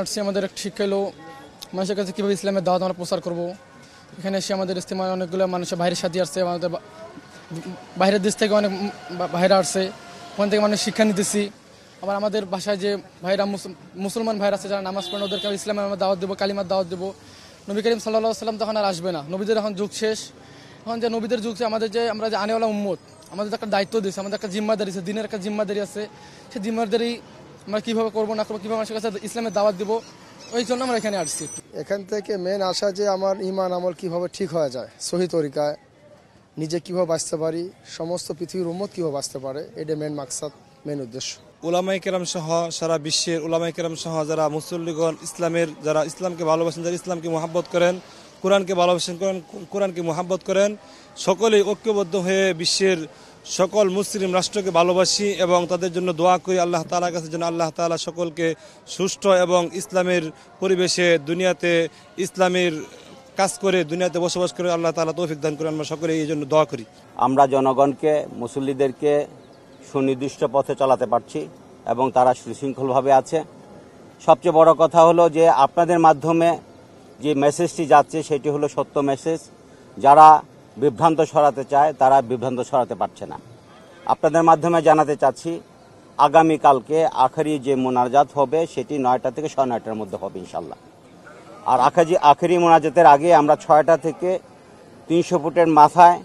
আসছি আমাদের একটা শিক্ষা হলো মানুষের কাছে কীভাবে ইসলামের দাওয়াত আমরা প্রচার করব। এখানে এসে আমাদের ইস্তেমায় অনেকগুলো মানুষের বাইরের সাথে আসছে, আমাদের বাইরের দেশ থেকে অনেক ভাইরা আসছে, ওখান থেকে মানুষ শিক্ষা নিতেছি। আবার আমাদের বাসায় যে ভাইরা মুসলমান ভাইরা আছে যারা নামাজ পড়েন, ওদেরকে ইসলামের আমরা দাওয়াত দেবো, কালিমার দাওয়াত দেবো। নবী করিম সাল্লাল্লাহু আলাইহি সাল্লাম তখন আর আসবে না, নবীদের এখন যুগ শেষ। এখন যে নবীদের যুগ, আমাদের যে আমরা যে আনেওয়ালা উম্মত, আমাদের একটা দায়িত্ব দিয়েছে, আমাদের একটা জিম্মাদারি আছে, দিনের একটা জিম্মাদারি আছে। সেই জিম্মাদারি আমরা কীভাবে করবো না করবো, কীভাবে মানুষের কাছে ইসলামের দাওয়াত দেবো, ওই জন্য আমরা এখানে আসছি। এখান থেকে মেন আশা যে আমার ইমান আমল কিভাবে ঠিক হয়ে যায়, সহি তরিকায় নিজে কিভাবে বাঁচতে পারি, সমস্ত পৃথিবীর উম্মত কিভাবে বাঁচতে পারে, এটা মেন মাকসাদ, মেন উদ্দেশ্য। উলামায়ে কেরাম সহ সারা বিশ্বের উলামায়ে কেরাম সহ যারা মুসল্লিগণ যারা ইসলামকে ভালোবাসেন, যারা ইসলামকে মহাব্বত করেন, কোরআনকে ভালোবাসেন, কোরআনকে মহাব্বত করেন, সকলেই ঐক্যবদ্ধ হয়ে বিশ্বের সকল মুসলিম রাষ্ট্রকে ভালোবাসি এবং তাদের জন্য দোয়া করি আল্লাহ তাআলার কাছে যেন আল্লাহ তাআলা সকলকে সুষ্ঠু এবং ইসলামের পরিবেশে দুনিয়াতে ইসলামের কাজ করে দুনিয়াতে বসবাস করে আল্লাহ তাআলা তৌফিক দান করেন। আমরা সকলে এই জন্য দোয়া করি। আমরা জনগণকে, মুসল্লিদেরকে সুনির্দিষ্ট পথে চালাতে পারছি এবং তারা সুশৃঙ্খলভাবে আছে। সবচেয়ে বড় কথা হলো যে আপনাদের মাধ্যমে যে মেসেজটি যাচ্ছে সেটি হলো সত্য মেসেজ। যারা বিভ্রান্ত ছড়াতে চায় তারা বিভ্রান্ত ছড়াতে পারছে না। আপনাদের মাধ্যমে জানাতে চাচ্ছি আগামীকালকে আখেরি যে মোনাজাত হবে সেটি 9টা থেকে 9:30টার মধ্যে হবে ইনশাল্লাহ। আর আখেরি মোনাজাতের আগে আমরা 6টা থেকে 300 ফুটের মাথায়,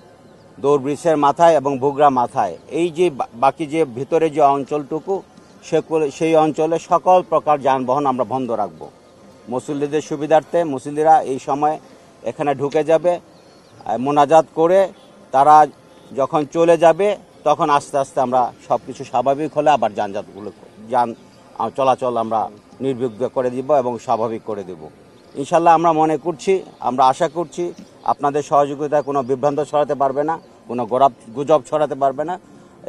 দৌড় ব্রিজের মাথায় এবং বুগরা মাথায়, এই যে বাকি যে ভিতরে যে অঞ্চলটুকু সেই অঞ্চলে সকল প্রকার যানবাহন আমরা বন্ধ রাখব। মুসল্লিদের সুবিধার্থে মুসল্লিরা এই সময় এখানে ঢুকে যাবে, মোনাজাত করে তারা যখন চলে যাবে তখন আস্তে আস্তে আমরা সব কিছু স্বাভাবিক হলে আবার যান চলাচল আমরা নির্বিঘ্ন করে দিব এবং স্বাভাবিক করে দেব ইনশাল্লাহ। আমরা মনে করছি, আমরা আশা করছি আপনাদের সহযোগিতায় কোনো বিভ্রান্ত ছড়াতে পারবে না, কোনো গুজব ছড়াতে পারবে না।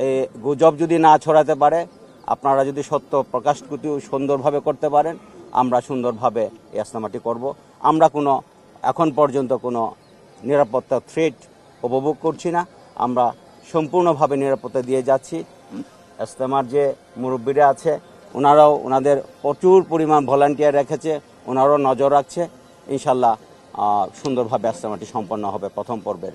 এই গুজব যদি না ছড়াতে পারে, আপনারা যদি সত্য প্রকাশ সুন্দরভাবে করতে পারেন, আমরা সুন্দরভাবে এই ইজতেমাটি করব। আমরা এখন পর্যন্ত কোনো নিরাপত্তা থ্রেট উপভোগ করছি না। আমরা সম্পূর্ণভাবে নিরাপত্তা দিয়ে যাচ্ছি। ইজতেমার যে মুরব্বীরা আছে ওনারাও ওনাদের প্রচুর পরিমাণ ভলান্টিয়ার রেখেছে, ওনারাও নজর রাখছে। ইনশাল্লাহ সুন্দরভাবে ইজতেমাটি সম্পন্ন হবে প্রথম পর্বের।